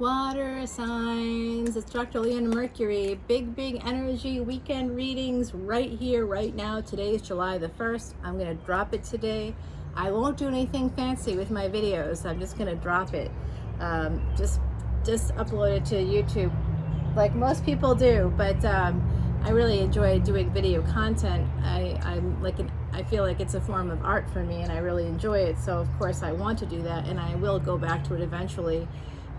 Water signs, it's Dr. Leona Mercury. Big energy weekend readings right here, right now. Today is July the 1st. I'm going to drop it today. I won't do anything fancy with my videos. I'm just going to drop it. Just upload it to YouTube like most people do. But I really enjoy doing video content. I feel like it's a form of art for me and I really enjoy it. So of course I want to do that and I will go back to it eventually.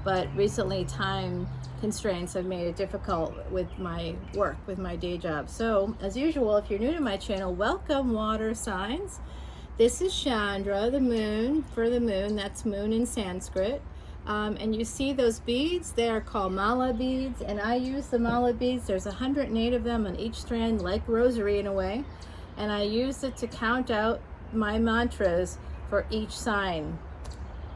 But recently time constraints have made it difficult with my work, with my day job. So as usual, if you're new to my channel, welcome water signs. This is Chandra, the moon, for the moon, that's moon in Sanskrit. And you see those beads, they are called mala beads, and I use the mala beads. There's 108 of them on each strand, like rosary in a way. And I use it to count out my mantras for each sign.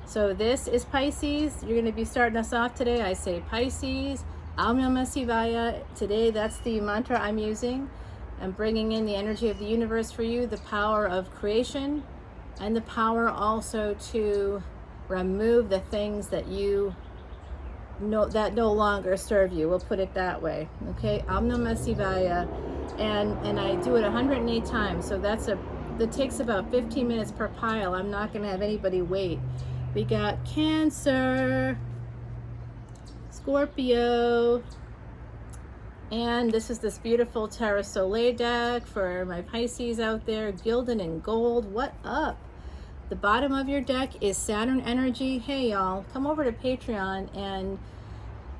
So this is Pisces. You're going to be starting us off today. I say Pisces, Om Namah Shivaya. Today, that's the mantra I'm using. I'm bringing in the energy of the universe for you, the power of creation, and the power also to remove the things that you know that no longer serve you. We'll put it that way. Okay, Om Namah Shivaya. And I do it 108 times. So that takes about 15 minutes per pile. I'm not going to have anybody wait. We got Cancer, Scorpio, and this is this beautiful Terra Soleil deck for my Pisces out there, gilded in gold. What up? The bottom of your deck is Saturn energy. Hey y'all, come over to Patreon and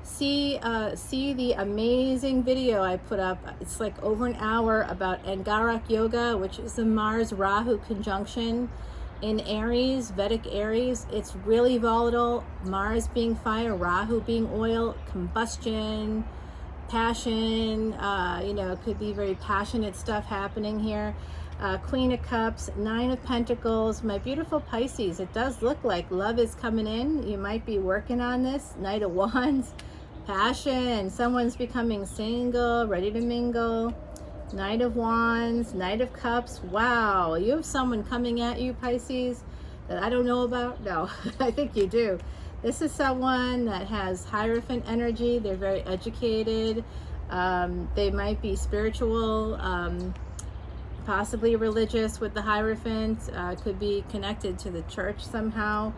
see the amazing video I put up. It's like over an hour about Angarak Yoga, which is the Mars-Rahu conjunction in Aries, Vedic Aries. It's really volatile. Mars being fire, Rahu being oil, combustion, passion, it could be very passionate stuff happening here. Queen of Cups, Nine of Pentacles. My beautiful Pisces, it does look like love is coming in. You might be working on this. Knight of Wands, passion, someone's becoming single, ready to mingle. Knight of Wands, Knight of Cups. Wow, you have someone coming at you, Pisces, that I don't know about? No, I think you do. This is someone that has Hierophant energy. They're very educated. They might be spiritual, possibly religious with the Hierophant. Could be connected to the church somehow.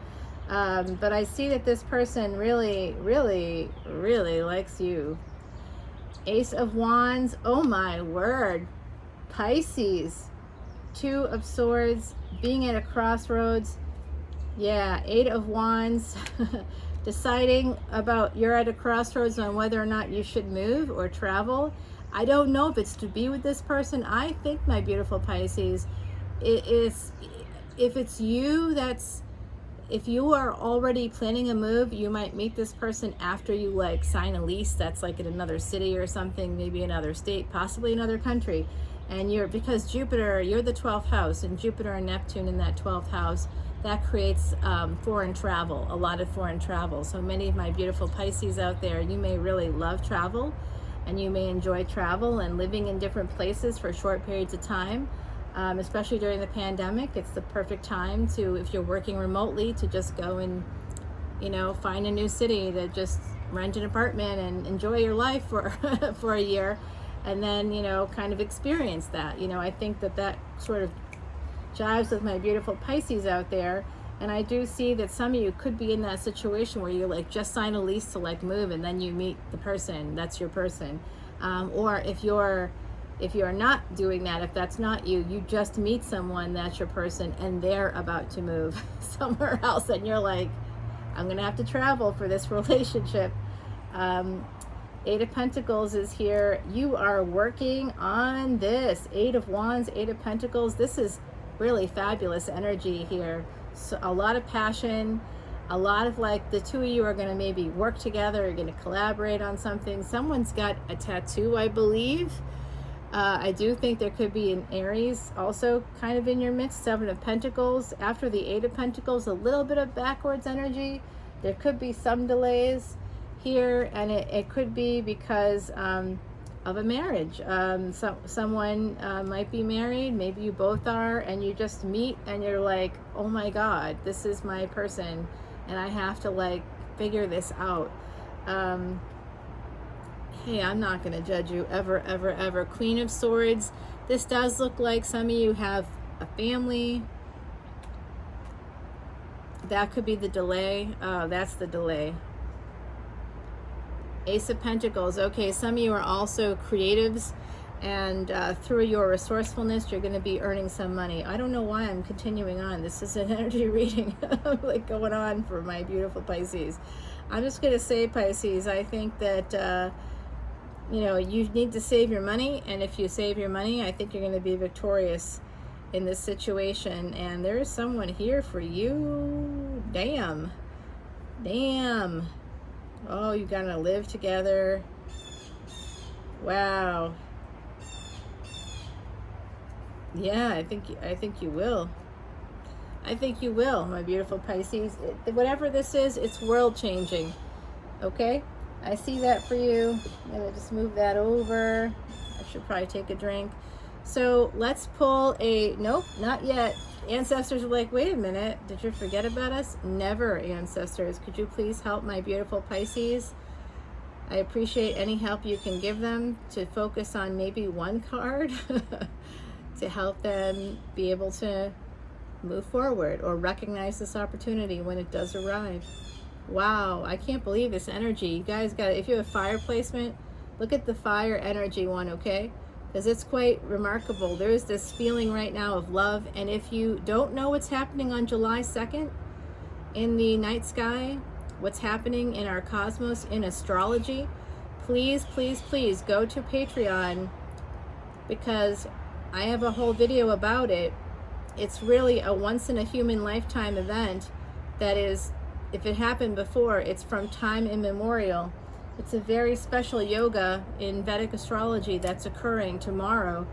But I see that this person really, really, really likes you. Ace of Wands, oh my word, Pisces, Two of Swords, being at a crossroads. Yeah, Eight of Wands, deciding about, you're at a crossroads on whether or not you should move or travel. I don't know if it's to be with this person. I think, my beautiful Pisces, it is, if it's you, if you are already planning a move, you might meet this person after you like sign a lease that's like in another city or something, maybe another state, possibly another country. And because Jupiter, you're the 12th house, and Jupiter and Neptune in that 12th house, that creates foreign travel, a lot of foreign travel. So many of my beautiful Pisces out there, you may really love travel and you may enjoy travel and living in different places for short periods of time. Especially during the pandemic, it's the perfect time to, if you're working remotely, to just go and, find a new city, to just rent an apartment and enjoy your life for for a year, and then, kind of experience that. I think that sort of jives with my beautiful Pisces out there. And I do see that some of you could be in that situation where you like just sign a lease to like move and then you meet the person, that's your person. Or if you're not doing that, if that's not you, you just meet someone that's your person and they're about to move somewhere else and you're like, I'm gonna have to travel for this relationship. Eight of Pentacles is here. You are working on this. Eight of Wands, Eight of Pentacles. This is really fabulous energy here. So a lot of passion, a lot of like the two of you are gonna maybe work together, you're gonna collaborate on something. Someone's got a tattoo, I believe. I do think there could be an Aries also kind of in your midst. Seven of Pentacles. After the Eight of Pentacles, a little bit of backwards energy. There could be some delays here, and it could be because of a marriage. Someone might be married, maybe you both are, and you just meet and you're like, oh my God, this is my person, and I have to like figure this out. Hey, I'm not going to judge you ever, ever, ever. Queen of Swords. This does look like some of you have a family. That could be the delay. That's the delay. Ace of Pentacles. Okay, some of you are also creatives, and through your resourcefulness, you're going to be earning some money. I don't know why I'm continuing on. This is an energy reading like going on for my beautiful Pisces. I'm just going to say, Pisces, I think that you know, you need to save your money, and if you save your money, I think you're going to be victorious in this situation. And there's someone here for you. Damn. Oh, you're gonna live together. Wow. Yeah, I think you will. I think you will, my beautiful Pisces. Whatever this is, it's world changing. Okay? I see that for you. I'm going to just move that over. I should probably take a drink. So let's pull a, nope, not yet. Ancestors are like, wait a minute, did you forget about us? Never, ancestors. Could you please help my beautiful Pisces? I appreciate any help you can give them to focus on maybe one card to help them be able to move forward or recognize this opportunity when it does arrive. Wow, I can't believe this energy. You guys got, if you have fire placement, look at the fire energy one, okay? Because it's quite remarkable. There's this feeling right now of love, and if you don't know what's happening on July 2nd in the night sky, what's happening in our cosmos in astrology, please, please, please go to Patreon, because I have a whole video about it. It's really a once in a human lifetime event that is, if it happened before, it's from time immemorial. It's a very special yoga in Vedic astrology that's occurring tomorrow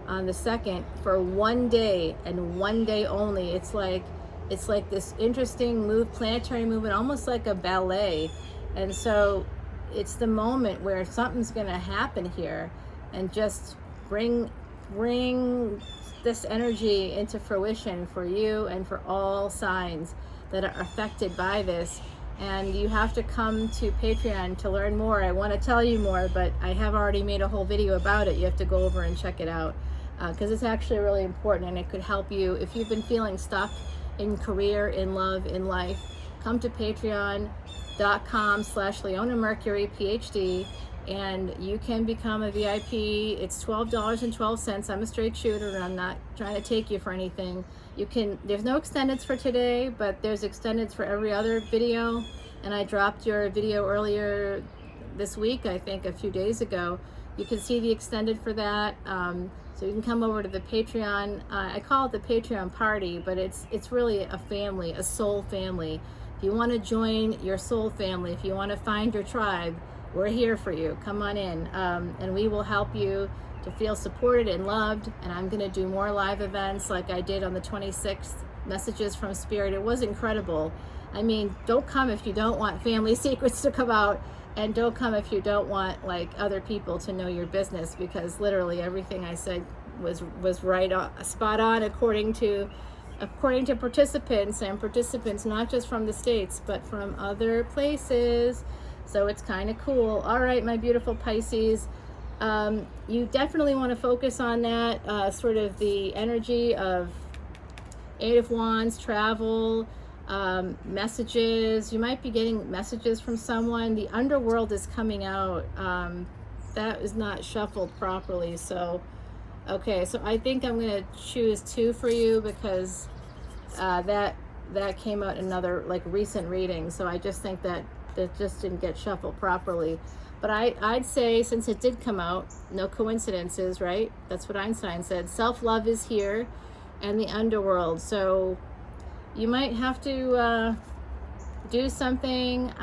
on the 2nd for 1 day and 1 day only. It's like this interesting planetary movement, almost like a ballet. And so it's the moment where something's going to happen here, and just bring this energy into fruition for you and for all signs that are affected by this. And you have to come to Patreon to learn more. I want to tell you more, but I have already made a whole video about it. You have to go over and check it out, because it's actually really important, and it could help you if you've been feeling stuck in career, in love, in life. Come to patreon.com/leonamercuryphd, and you can become a VIP. It's $12.12. I'm a straight shooter, and I'm not trying to take you for anything. You can, there's no extendeds for today, but there's extendeds for every other video. And I dropped your video earlier this week, I think a few days ago. You can see the extended for that. So you can come over to the Patreon. I call it the Patreon party, but it's really a family, a soul family. If you want to join your soul family, if you want to find your tribe, we're here for you. Come on in, and we will help you to feel supported and loved. And I'm going to do more live events like I did on the 26th, Messages from Spirit. It was incredible. I mean, don't come if you don't want family secrets to come out, and don't come if you don't want like other people to know your business, because literally everything I said was right on, spot on, according to participants, and participants not just from the States but from other places. So it's kind of cool. All right, my beautiful Pisces, you definitely want to focus on that, sort of the energy of Eight of Wands, travel, messages. You might be getting messages from someone. The underworld is coming out. That is not shuffled properly. So, okay, so I think I'm going to choose 2 for you, because that came out in another like recent reading. So I just think that just didn't get shuffled properly. But I'd say, since it did come out, no coincidences, right? That's what Einstein said. Self-love is here, and the underworld. So you might have to do something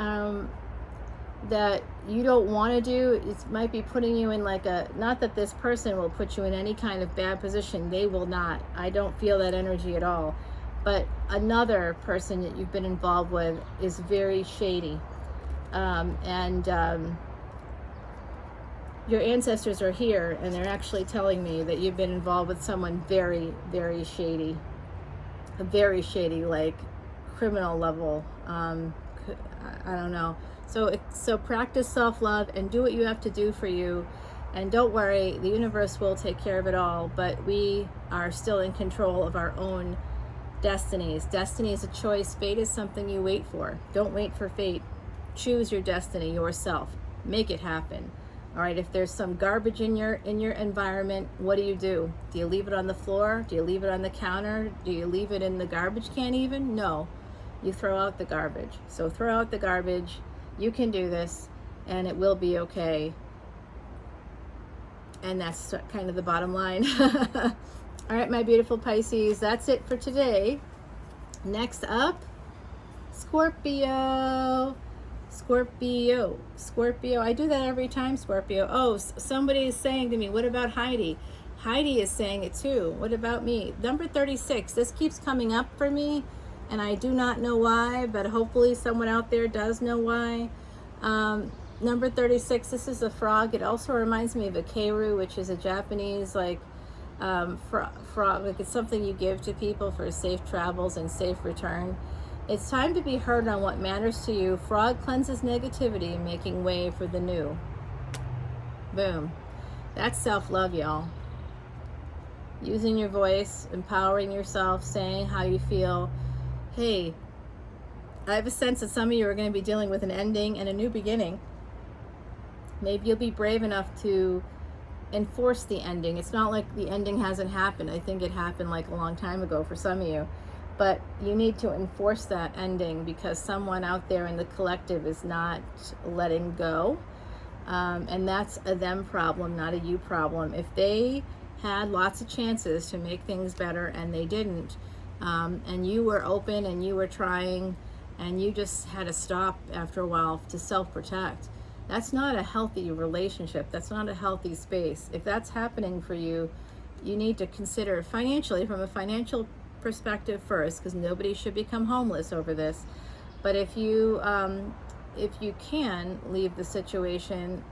that you don't want to do. It might be putting you in like a, not that this person will put you in any kind of bad position. They will not. I don't feel that energy at all. But another person that you've been involved with is very shady. Your ancestors are here, and they're actually telling me that you've been involved with someone very, very shady. A very shady, like criminal level. I don't know. So practice self-love and do what you have to do for you. And don't worry, the universe will take care of it all, but we are still in control of our own destinies. Destiny is a choice. Fate is something you wait for. Don't wait for fate. Choose your destiny yourself. Make it happen. All right, if there's some garbage in your environment, what do? Do you leave it on the floor? Do you leave it on the counter? Do you leave it in the garbage can even? No, you throw out the garbage. So throw out the garbage. You can do this, and it will be okay. And that's kind of the bottom line. All right, my beautiful Pisces, that's it for today. Next up, Scorpio. Scorpio. I do that every time, Scorpio. Oh, somebody is saying to me, what about Heidi? Heidi is saying it too. What about me? Number 36. This keeps coming up for me, and I do not know why, but hopefully someone out there does know why. Number 36, this is a frog. It also reminds me of a keiru, which is a Japanese frog. Like, it's something you give to people for safe travels and safe return. It's time to be heard on what matters to you. Frog cleanses negativity, making way for the new. Boom. That's self-love, y'all. Using your voice, empowering yourself, saying how you feel. Hey, I have a sense that some of you are going to be dealing with an ending and a new beginning. Maybe you'll be brave enough to enforce the ending. It's not like the ending hasn't happened. I think it happened like a long time ago for some of you. But you need to enforce that ending because someone out there in the collective is not letting go. And that's a them problem, not a you problem. If they had lots of chances to make things better and they didn't, and you were open and you were trying and you just had to stop after a while to self-protect, that's not a healthy relationship. That's not a healthy space. If that's happening for you, you need to consider financially, from a financial perspective first, because nobody should become homeless over this. But if you can leave the situation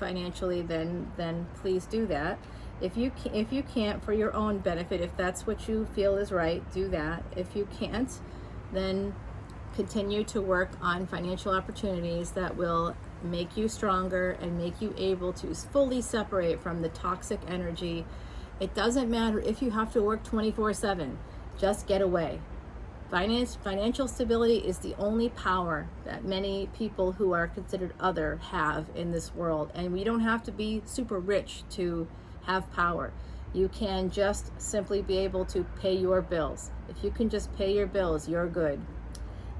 financially, then please do that. If you can't, for your own benefit, if that's what you feel is right, do that. If you can't, then continue to work on financial opportunities that will make you stronger and make you able to fully separate from the toxic energy. It doesn't matter if you have to work 24/7. Just get away. Financial stability is the only power that many people who are considered other have in this world. And we don't have to be super rich to have power. You can just simply be able to pay your bills. If you can just pay your bills, you're good.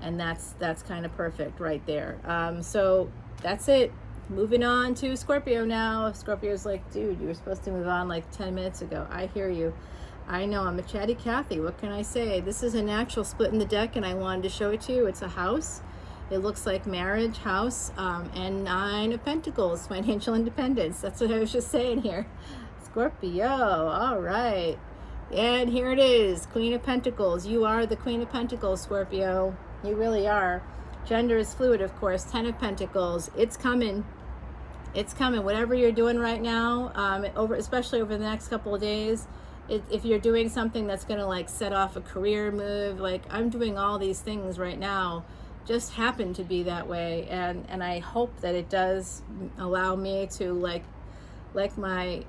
And that's kind of perfect right there. So that's it. Moving on to Scorpio now. Scorpio's like, dude, you were supposed to move on like 10 minutes ago. I hear you. I know, I'm a chatty Cathy. What can I say? This is a natural split in the deck, and I wanted to show it to you. It's a house. It looks like marriage, house, and 9 of Pentacles, financial independence. That's what I was just saying here. Scorpio, all right. And here it is, Queen of Pentacles. You are the Queen of Pentacles, Scorpio. You really are. Gender is fluid, of course. 10 of Pentacles. It's coming. It's coming. Whatever you're doing right now, especially over the next couple of days, if you're doing something that's going to like set off a career move, like I'm doing all these things right now, just happen to be that way. And I hope that it does allow me to like my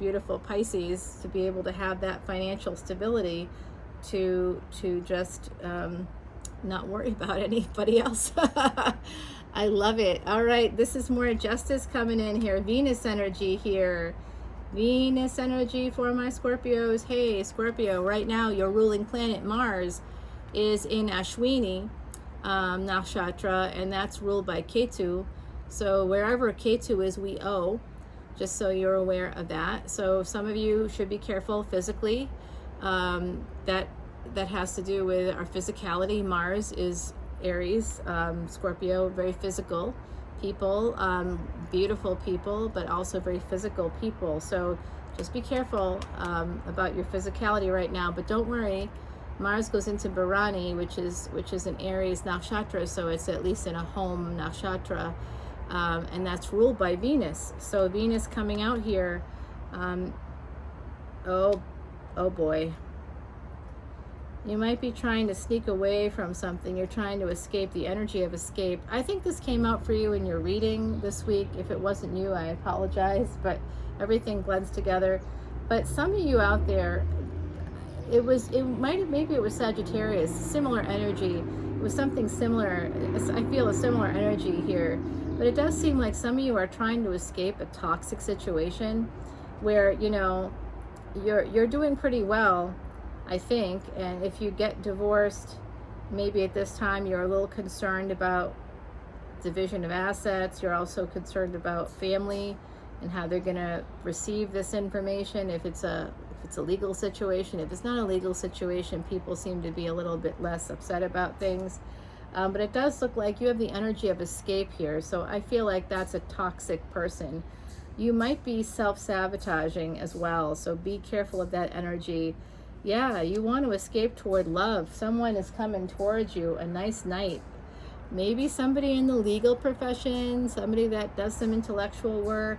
beautiful Pisces to be able to have that financial stability to just not worry about anybody else. I love it. All right, this is more justice coming in here. Venus energy here. Venus energy for my Scorpios. Hey, Scorpio, right now your ruling planet Mars is in Ashwini Nakshatra, and that's ruled by Ketu. So wherever Ketu is, we owe, just so you're aware of that. So some of you should be careful physically. That has to do with our physicality. Mars is Aries, Scorpio, very physical people, beautiful people, but also very physical people. So just be careful about your physicality right now. But don't worry, Mars goes into Bharani, which is an Aries nakshatra, so it's at least in a home nakshatra, and that's ruled by Venus. So Venus coming out here, oh boy. You might be trying to sneak away from something. You're trying to escape, the energy of escape. I think this came out for you in your reading this week. If it wasn't you, I apologize, but everything blends together. But some of you out there, maybe it was Sagittarius, similar energy. It was something similar. I feel a similar energy here. But it does seem like some of you are trying to escape a toxic situation where, you know, you're doing pretty well, I think. And if you get divorced, maybe at this time you're a little concerned about division of assets. You're also concerned about family and how they're going to receive this information. If it's a legal situation. If it's not a legal situation, people seem to be a little bit less upset about things. But it does look like you have the energy of escape here. So I feel like that's a toxic person. You might be self-sabotaging as well. So be careful of that energy. Yeah, you want to escape toward love. Someone is coming towards you, a nice night. Maybe somebody in the legal profession, somebody that does some intellectual work.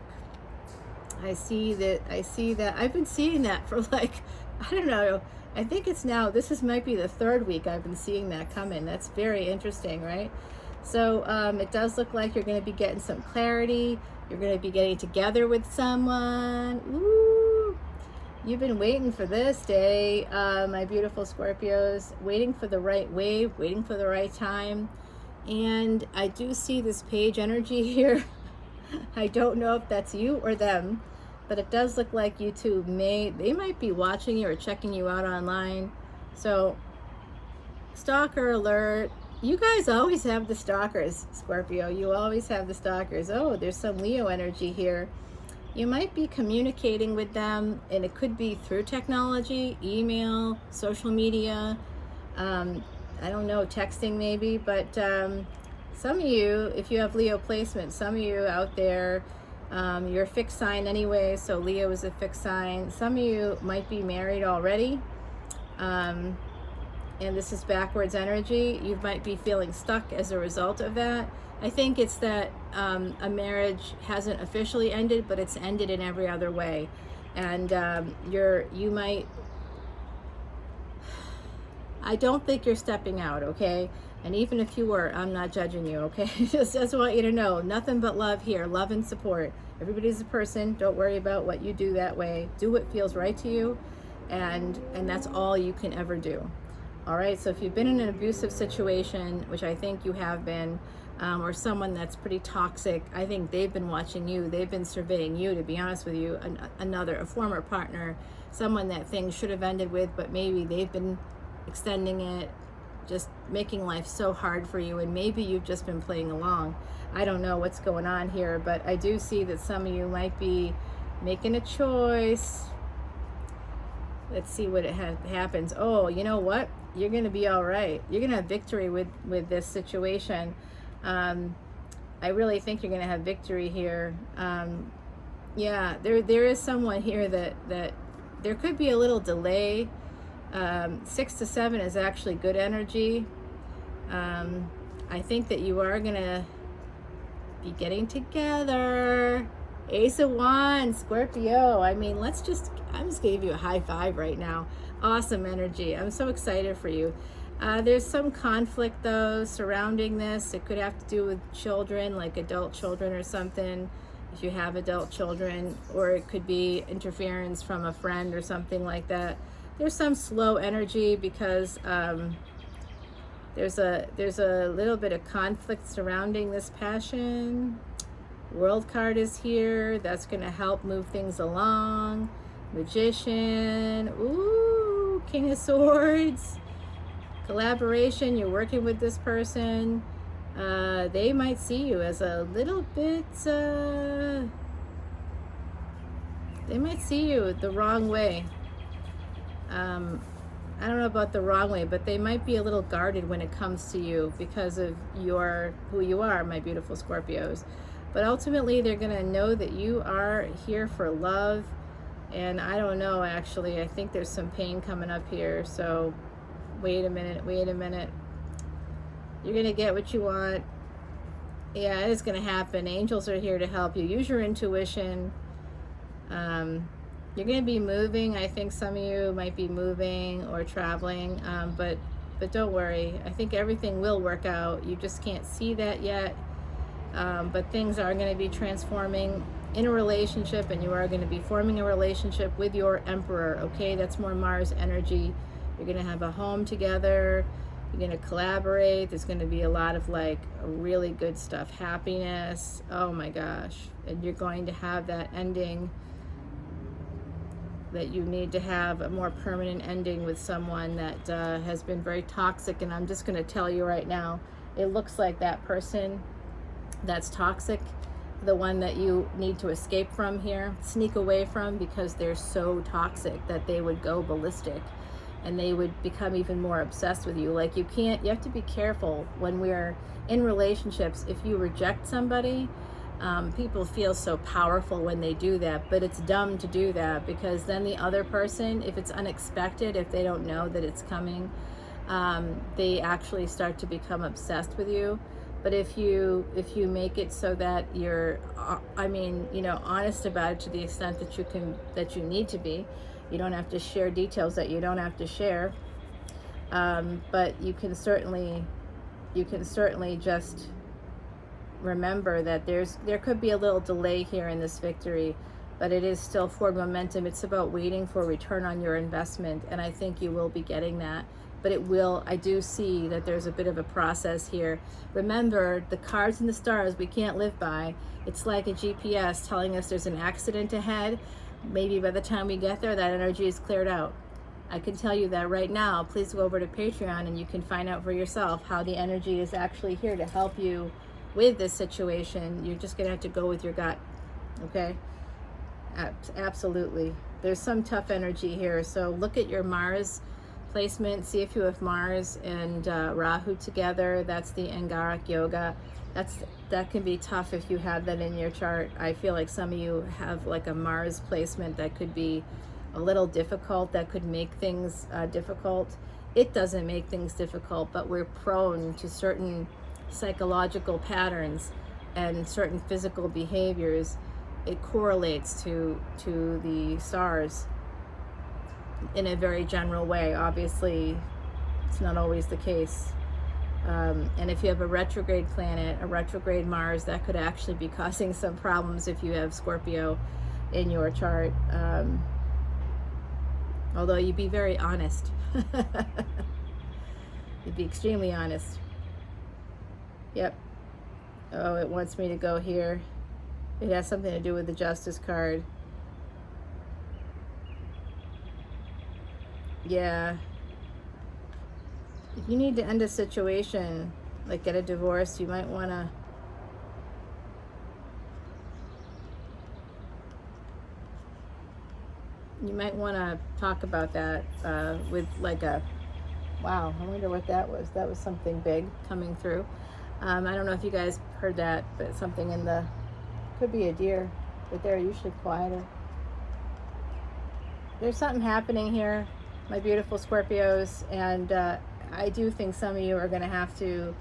I see that. I've been seeing that for like, I don't know, I think it's now, might be the third week I've been seeing that come in. That's very interesting, right? So it does look like you're going to be getting some clarity. You're going to be getting together with someone. Ooh, you've been waiting for this day, my beautiful Scorpios, waiting for the right wave, waiting for the right time. And I do see this page energy here. I don't know if that's you or them, but it does look like you two they might be watching you or checking you out online. So, stalker alert. You guys always have the stalkers, Scorpio. You always have the stalkers. Oh, there's some Leo energy here. You might be communicating with them, and it could be through technology, email, social media, I don't know, texting maybe, but some of you, if you have Leo placement, some of you out there, you're a fixed sign anyway, so Leo is a fixed sign. Some of you might be married already, and this is backwards energy. You might be feeling stuck as a result of that. I think it's that a marriage hasn't officially ended, but it's ended in every other way. And you might, I don't think you're stepping out, okay? And even if you were, I'm not judging you, okay? just want you to know, nothing but love here, love and support. Everybody's a person. Don't worry about what you do that way. Do what feels right to you, and that's all you can ever do. All right, so if you've been in an abusive situation, which I think you have been, or someone that's pretty toxic, I think they've been watching you. They've been surveying you, to be honest with you, a former partner, someone that things should have ended with, but maybe they've been extending it, just making life so hard for you, and maybe you've just been playing along. I don't know what's going on here, but I do see that some of you might be making a choice. Let's see what happens. Oh, you know what? You're going to be all right. You're going to have victory with this situation. I really think you're going to have victory here. Yeah, there is someone here that there could be a little delay. 6 to 7 is actually good energy. I think that you are going to be getting together. Ace of Wands, Scorpio. I mean, I'm just going to give you a high five right now. Awesome energy. I'm so excited for you. There's some conflict, though, surrounding this. It could have to do with children, like adult children or something, if you have adult children, or it could be interference from a friend or something like that. There's some slow energy because there's a little bit of conflict surrounding this passion. World card is here. That's going to help move things along. Magician. Ooh, King of Swords. Collaboration. You're working with this person. They might see you as a little bit... they might see you the wrong way. I don't know about the wrong way, but they might be a little guarded when it comes to you because of who you are, my beautiful Scorpios. But ultimately, they're going to know that you are here for love. And I don't know, actually. I think there's some pain coming up here. So wait a minute. You're going to get what you want. Yeah, it is going to happen. Angels are here to help you. Use your intuition. You're going to be moving. I think some of you might be moving or traveling, but don't worry. I think everything will work out. You just can't see that yet, but things are going to be transforming in a relationship, and you are going to be forming a relationship with your emperor, okay? That's more Mars energy. You're going to have a home together. You're going to collaborate. There's going to be a lot of like really good stuff, happiness. Oh my gosh. And you're going to have that ending that you need to have, a more permanent ending with someone that has been very toxic. And I'm just going to tell you right now, it looks like that person that's toxic, the one that you need to escape from here, sneak away from, because they're so toxic that they would go ballistic and they would become even more obsessed with you. Like you have to be careful when we're in relationships. If you reject somebody, people feel so powerful when they do that, but it's dumb to do that, because then the other person, if it's unexpected, if they don't know that it's coming, they actually start to become obsessed with you. But if you make it so that you're, honest about it to the extent that you need to be, you don't have to share details that you don't have to share, but you can certainly just remember that there could be a little delay here in this victory, but it is still forward momentum. It's about waiting for a return on your investment, and I think you will be getting that. But I do see that there's a bit of a process here. Remember, the cards and the stars we can't live by. It's like a GPS telling us there's an accident ahead. Maybe by the time we get there, that energy is cleared out. I can tell you that right now. Please go over to Patreon and you can find out for yourself how the energy is actually here to help you with this situation. You're just gonna have to go with your gut, okay? Absolutely. There's some tough energy here, so look at your Mars placement. See if you have Mars and Rahu together. That's the Angarak Yoga. That can be tough if you have that in your chart. I feel like some of you have like a Mars placement that could be a little difficult, that could make things difficult. It doesn't make things difficult, but we're prone to certain psychological patterns and certain physical behaviors. It correlates to the stars in a very general way. Obviously, it's not always the case. And if you have a retrograde planet, a retrograde Mars, that could actually be causing some problems if you have Scorpio in your chart. Although you'd be very honest. You'd be extremely honest. Yep. Oh, it wants me to go here. It has something to do with the Justice card. Yeah. If you need to end a situation, like get a divorce, you might want to talk about that with like a, wow, I wonder what that was. That was something big coming through. I don't know if you guys heard that, but something in the, could be a deer, but they're usually quieter. There's something happening here, my beautiful Scorpios, and I do think some of you are going to have to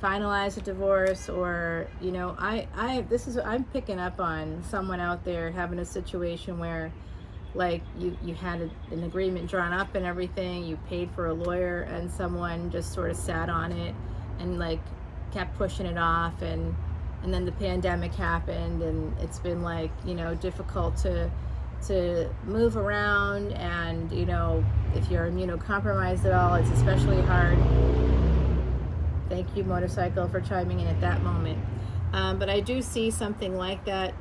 finalize a divorce, or, you know, I'm picking up on someone out there having a situation where, like, you had an agreement drawn up and everything, you paid for a lawyer, and someone just sort of sat on it and like kept pushing it off, and then the pandemic happened, and it's been like, you know, difficult to move around, and, you know, if you're immunocompromised at all, it's especially hard. Thank you, Motorcycle, for chiming in at that moment. But I do see something like that.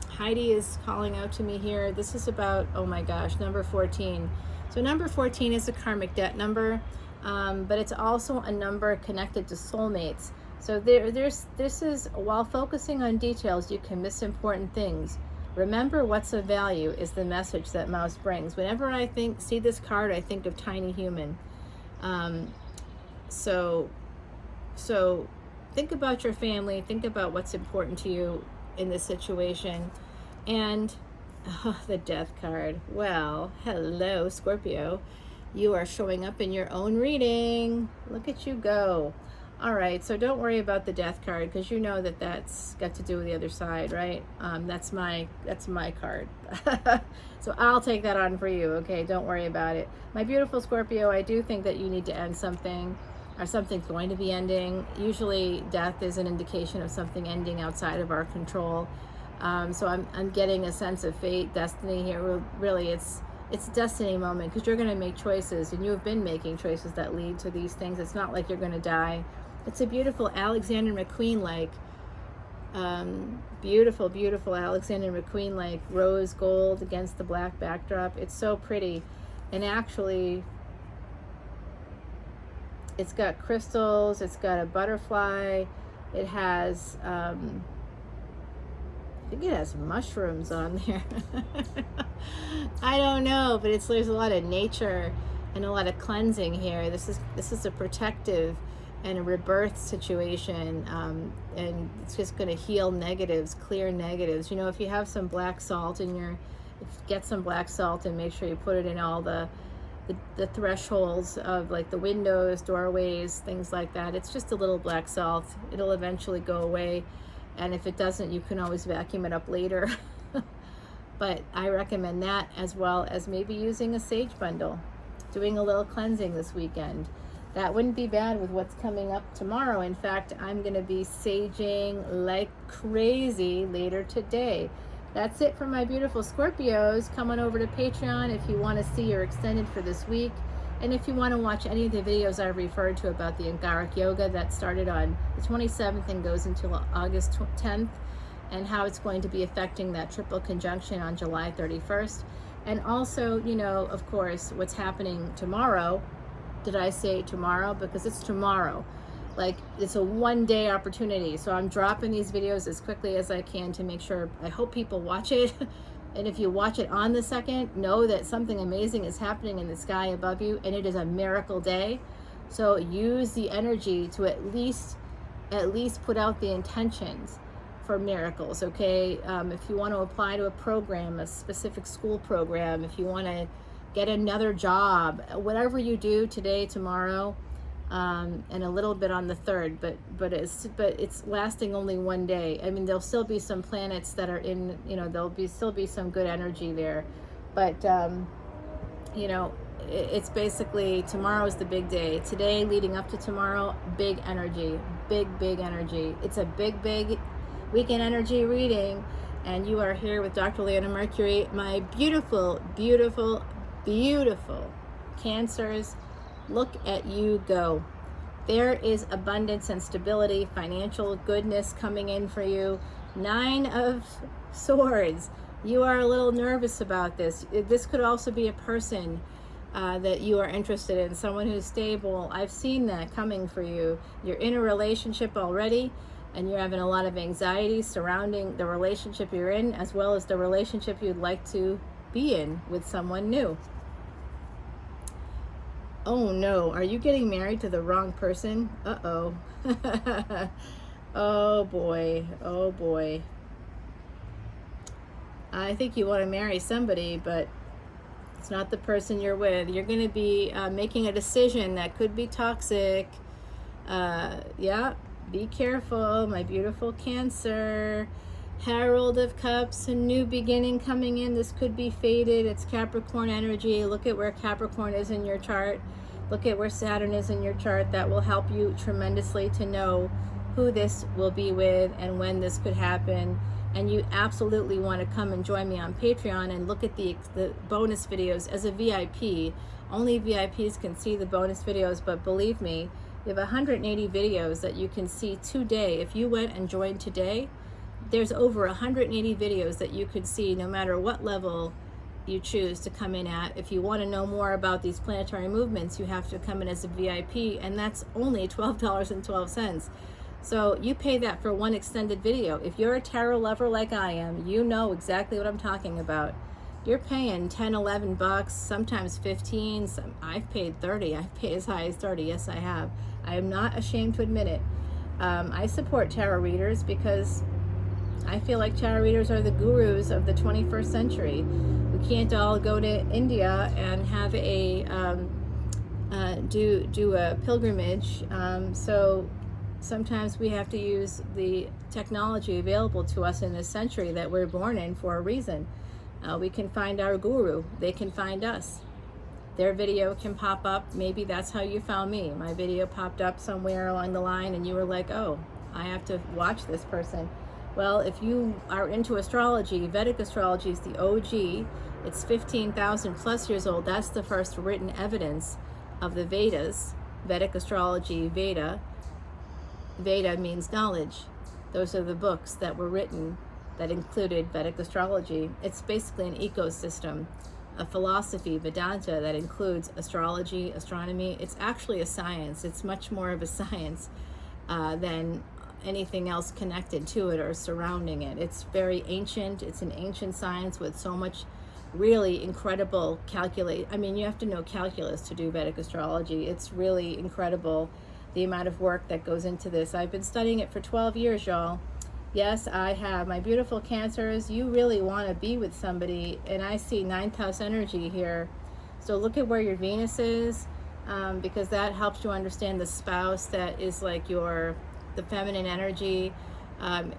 Heidi is calling out to me here. This is about, oh my gosh, number 14. So number 14 is a karmic debt number, but it's also a number connected to soulmates. So this is, while focusing on details, you can miss important things. Remember what's of value is the message that Mouse brings. Whenever I see this card, I think of tiny human. So think about your family, think about what's important to you in this situation. And the Death card. Well, hello, Scorpio. You are showing up in your own reading. Look at you go. All right, so don't worry about the death card, because you know that that's got to do with the other side, right? That's my card. So I'll take that on for you, okay? Don't worry about it. My beautiful Scorpio, I do think that you need to end something, or something's going to be ending. Usually death is an indication of something ending outside of our control. So I'm getting a sense of fate, destiny here. Really, it's a destiny moment, because you're going to make choices, and you have been making choices that lead to these things. It's not like you're going to die. It's a beautiful Alexander McQueen beautiful, beautiful Alexander McQueen rose gold against the black backdrop. It's so pretty. And actually, it's got crystals, it's got a butterfly, it has I think it has mushrooms on there. I don't know, but there's a lot of nature and a lot of cleansing here. This is a protective and a rebirth situation, and it's just going to heal negatives, clear negatives. You know, if you have some black salt get some black salt and make sure you put it in all the thresholds of like the windows, doorways, things like that. It's just a little black salt. It'll eventually go away, and if it doesn't, you can always vacuum it up later. But I recommend that, as well as maybe using a sage bundle, doing a little cleansing this weekend. That wouldn't be bad with what's coming up tomorrow. In fact, I'm going to be saging like crazy later today. That's it for my beautiful Scorpios. Come on over to Patreon if you want to see your extended for this week. And if you want to watch any of the videos I referred to about the Angaric Yoga that started on the 27th and goes until August 10th, and how it's going to be affecting that triple conjunction on July 31st. And also, you know, of course, what's happening tomorrow. Did I say tomorrow? Because it's tomorrow. Like, it's a one-day opportunity. So I'm dropping these videos as quickly as I can to make sure, I hope people watch it. And if you watch it on the 2nd, know that something amazing is happening in the sky above you, and it is a miracle day. So use the energy to at least put out the intentions for miracles, okay? If you want to apply to a program, a specific school program, if you want to get another job, whatever you do today, tomorrow, and a little bit on the 3rd, but it's lasting only one day. I mean, there'll still be some planets that are in, you know, still be some good energy there, but you know, it's basically tomorrow is the big day. Today leading up to tomorrow, big energy, big energy. It's a big weekend energy reading, and you are here with Dr. Leona Mercury, my beautiful Cancers. Look at you go. There is abundance and stability, financial goodness coming in for you. 9 of Swords. You are a little nervous about this. This could also be a person that you are interested in, someone who's stable. I've seen that coming for you. You're in a relationship already, and you're having a lot of anxiety surrounding the relationship you're in, as well as the relationship you'd like to be in with someone new. Oh no, are you getting married to the wrong person? Uh-oh. Oh boy. I think you want to marry somebody, but it's not the person you're with. You're going to be making a decision that could be toxic. Yeah, be careful, my beautiful Cancer. Herald of Cups, a new beginning coming in. This could be fated. It's Capricorn energy. Look at where Capricorn is in your chart. Look at where Saturn is in your chart. That will help you tremendously to know who this will be with and when this could happen. And you absolutely want to come and join me on Patreon and look at the bonus videos as a VIP. Only VIPs can see the bonus videos, but believe me, we have 180 videos that you can see today. If you went and joined today, there's over 180 videos that you could see no matter what level you choose to come in at. If you want to know more about these planetary movements, you have to come in as a VIP, and that's only $12.12. So you pay that for one extended video. If you're a tarot lover like I am, you know exactly what I'm talking about. You're paying 10, 11 bucks, sometimes 15. I've paid 30. I've paid as high as 30. Yes, I have. I am not ashamed to admit it. I support tarot readers because I feel like tarot readers are the gurus of the 21st century. We can't all go to India and have a do a pilgrimage. So sometimes we have to use the technology available to us in this century that we're born in for a reason. We can find our guru. They can find us. Their video can pop up. Maybe that's how you found me. My video popped up somewhere along the line and you were like, oh, I have to watch this person. Well, if you are into astrology, Vedic astrology is the OG. It's 15,000 plus years old. That's the first written evidence of the Vedas. Vedic astrology, Veda. Veda means knowledge. Those are the books that were written that included Vedic astrology. It's basically an ecosystem, a philosophy, Vedanta, that includes astrology, astronomy. It's actually a science. It's much more of a science than anything else connected to it or surrounding it. It's very ancient. It's an ancient science with so much really incredible I mean, you have to know calculus to do Vedic astrology. It's really incredible the amount of work that goes into this. I've been studying it for 12 years, y'all. Yes, I have. My beautiful Cancers, you really want to be with somebody, and I see 9th house energy here. So look at where your Venus is, because that helps you understand the spouse that is like the feminine energy,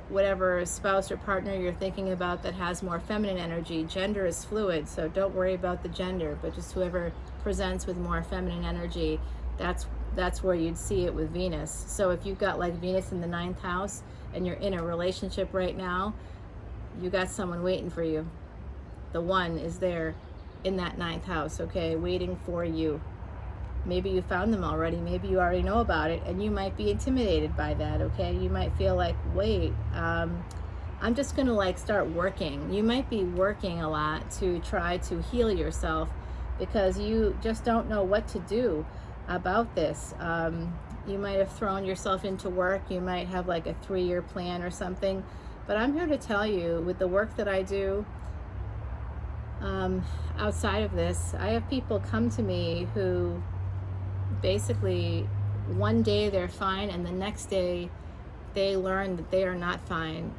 whatever spouse or partner you're thinking about that has more feminine energy. Gender is fluid, so don't worry about the gender, but just whoever presents with more feminine energy, that's where you'd see it with Venus. So if you've got like Venus in the 9th house and you're in a relationship right now, you got someone waiting for you. The one is there in that 9th house, okay, waiting for you. Maybe you found them already. Maybe you already know about it, and you might be intimidated by that, okay? You might feel like, wait, I'm just gonna like start working. You might be working a lot to try to heal yourself because you just don't know what to do about this. You might have thrown yourself into work. You might have like a 3-year plan or something. But I'm here to tell you, with the work that I do, outside of this, I have people come to me who basically one day they're fine and the next day they learn that they are not fine.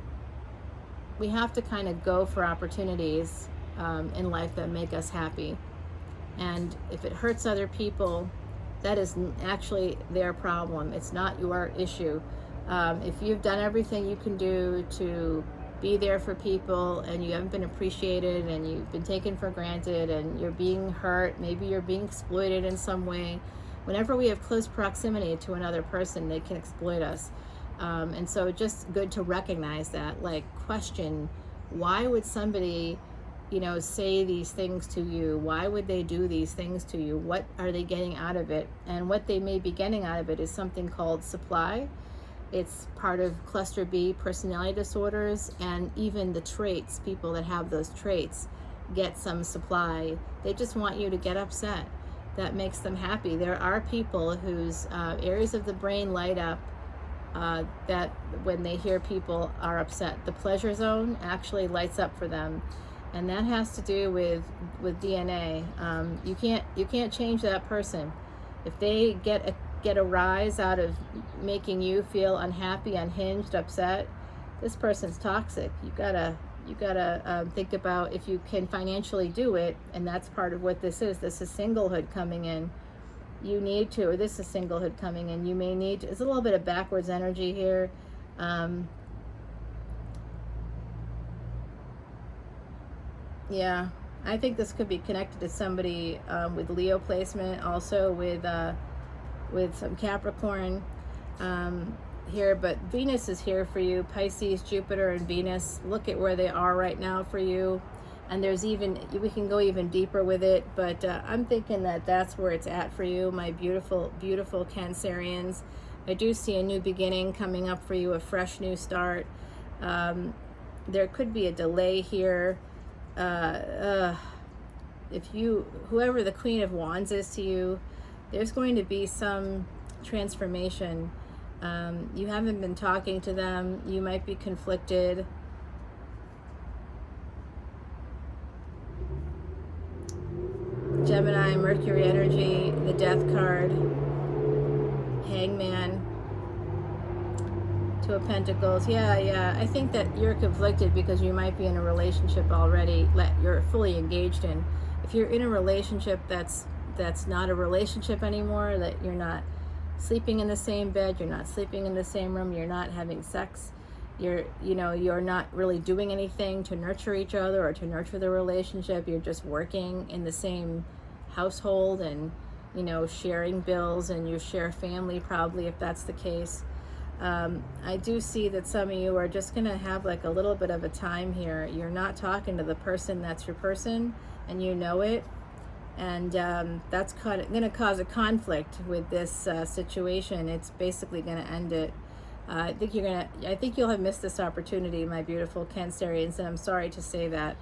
We have to kind of go for opportunities in life that make us happy. And if it hurts other people, that is actually their problem. It's not your issue. If you've done everything you can do to be there for people and you haven't been appreciated and you've been taken for granted and you're being hurt, maybe you're being exploited in some way. Whenever we have close proximity to another person, they can exploit us. And so just good to recognize that, like question, why would somebody, say these things to you? Why would they do these things to you? What are they getting out of it? And what they may be getting out of it is something called supply. It's part of cluster B personality disorders, and even the traits, people that have those traits get some supply. They just want you to get upset. That makes them happy. There are people whose areas of the brain light up that when they hear people are upset. The pleasure zone actually lights up for them. And that has to do with DNA. You can't change that person. If they get a rise out of making you feel unhappy, unhinged, upset, this person's toxic. You gotta think about if you can financially do it, and that's part of what this is. This is singlehood coming in. You need to, or this is singlehood coming in. You may need to. There's a little bit of backwards energy here. Yeah, I think this could be connected to somebody with Leo placement, also with some Capricorn here, but Venus is here for you. Pisces, Jupiter, and Venus, look at where they are right now for you. And we can go even deeper with it, but I'm thinking that that's where it's at for you, my beautiful, beautiful Cancerians. I do see a new beginning coming up for you, a fresh new start. There could be a delay here. Whoever the Queen of Wands is to you, there's going to be some transformation. You haven't been talking to them. You might be conflicted. Gemini, Mercury energy, the Death card, Hangman, Two of Pentacles. Yeah. I think that you're conflicted because you might be in a relationship already that you're fully engaged in. If you're in a relationship that's not a relationship anymore, that you're not sleeping in the same bed, you're not sleeping in the same room, you're not having sex, you're not really doing anything to nurture each other or to nurture the relationship. You're just working in the same household and, sharing bills, and you share family probably if that's the case. I do see that some of you are just going to have like a little bit of a time here. You're not talking to the person that's your person, and you know it. And that's going to cause a conflict with this situation. It's basically going to end it. I think you'll have missed this opportunity, my beautiful Cancerians, and I'm sorry to say that.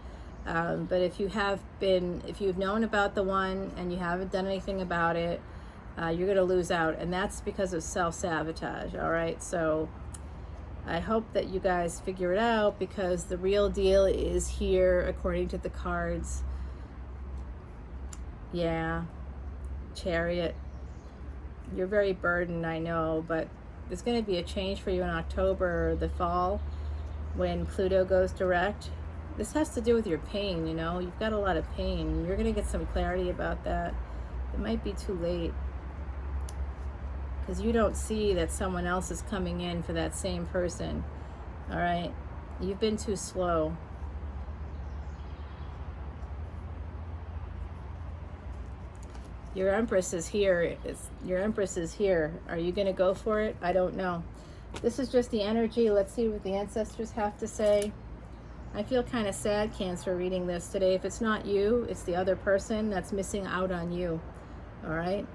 But if you've known about the one and you haven't done anything about it, you're going to lose out, and that's because of self-sabotage. All right, so I hope that you guys figure it out, because the real deal is here according to the cards. Yeah, Chariot. You're very burdened, I know, but there's going to be a change for you in October or the fall when Pluto goes direct. This has to do with your pain, You've got a lot of pain. You're going to get some clarity about that. It might be too late, because you don't see that someone else is coming in for that same person. All right? You've been too slow. Your Empress is here. Your Empress is here. Are you going to go for it? I don't know. This is just the energy. Let's see what the ancestors have to say. I feel kind of sad, Cancer, reading this today. If it's not you, it's the other person that's missing out on you. All right?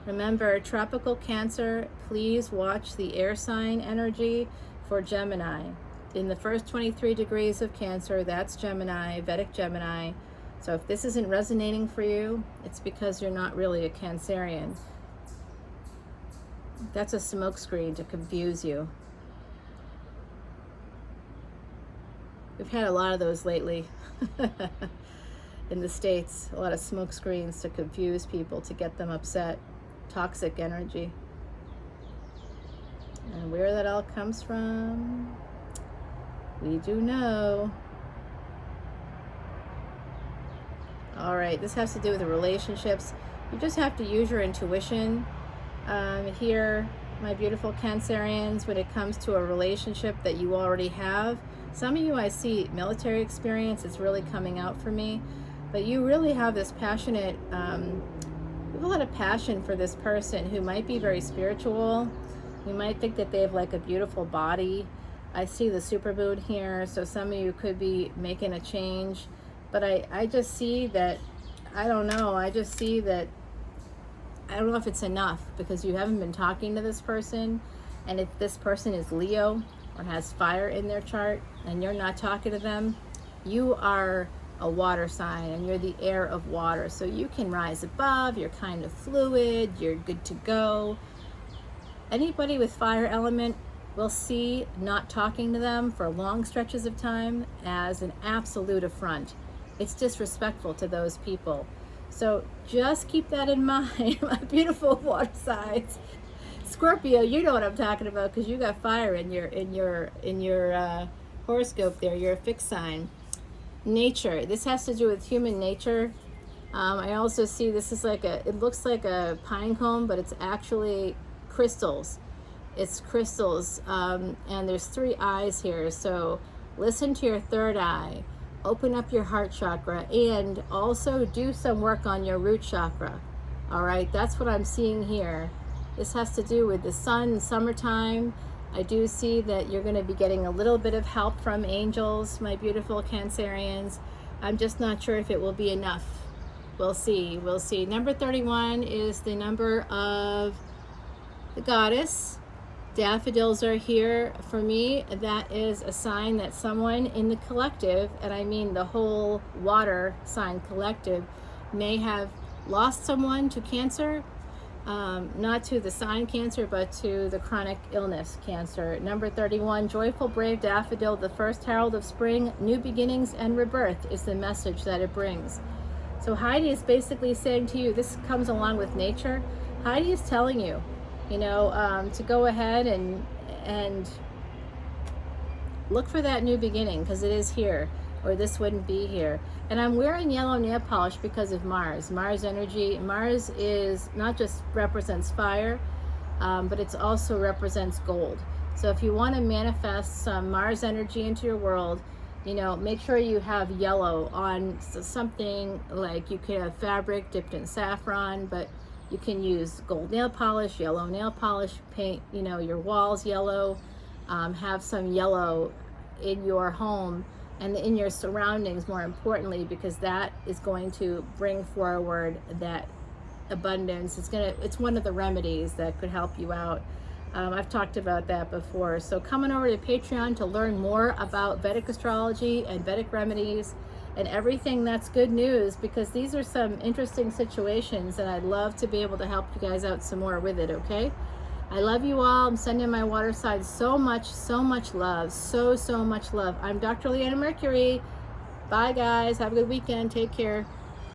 Remember, tropical Cancer, please watch the air sign energy for Gemini. In the first 23 degrees of Cancer, that's Gemini, Vedic Gemini. So if this isn't resonating for you, it's because you're not really a Cancerian. That's a smokescreen to confuse you. We've had a lot of those lately in the States. A lot of smokescreens to confuse people, to get them upset. Toxic energy. And where that all comes from, we do know. All right, this has to do with the relationships. You just have to use your intuition here, my beautiful Cancerians, when it comes to a relationship that you already have. Some of you, I see military experience is really coming out for me, but you really have this passionate, you have a lot of passion for this person who might be very spiritual. You might think that they have like a beautiful body. I see the supermoon here, so some of you could be making a change. But I just see that, I don't know if it's enough, because you haven't been talking to this person. And if this person is Leo or has fire in their chart and you're not talking to them, you are a water sign and you're the air of water. So you can rise above, you're kind of fluid, you're good to go. Anybody with fire element will see not talking to them for long stretches of time as an absolute affront. It's disrespectful to those people. So just keep that in mind, my beautiful water signs. Scorpio, you know what I'm talking about, because you got fire in your horoscope there. You're a fixed sign. Nature. This has to do with human nature. I also see this is it looks like a pine cone, but it's actually crystals. It's crystals, and there's 3 eyes here. So listen to your third eye. Open up your heart chakra, and also do some work on your root chakra. All right, that's what I'm seeing here. This has to do with the sun and summertime. I do see that you're going to be getting a little bit of help from angels, my beautiful Cancerians. I'm just not sure if it will be enough. We'll see. We'll see. Number 31 is the number of the goddess. Daffodils are here for me. That is a sign that someone in the collective, and I mean the whole water sign collective, may have lost someone to cancer. Not to the sign Cancer, but to the chronic illness Cancer. Number 31, joyful, brave daffodil, the first herald of spring, new beginnings and rebirth is the message that it brings. So Heidi is basically saying to you, this comes along with nature. Heidi is telling you, to go ahead and look for that new beginning, because it is here. or this wouldn't be here. And I'm wearing yellow nail polish because of Mars. Mars energy. Mars is not just represents fire, but it also represents gold. So if you want to manifest some Mars energy into your world, make sure you have yellow on something. Like you could have fabric dipped in saffron, but you can use gold nail polish, yellow nail polish, paint, your walls yellow, have some yellow in your home and in your surroundings, more importantly, because that is going to bring forward that abundance. It's one of the remedies that could help you out. I've talked about that before. So coming over to Patreon to learn more about Vedic astrology and Vedic remedies and everything that's good news, because these are some interesting situations and I'd love to be able to help you guys out some more with it, okay? I love you all. I'm sending my water signs so much love. So much love. I'm Dr. Leona Mercury. Bye guys. Have a good weekend. Take care.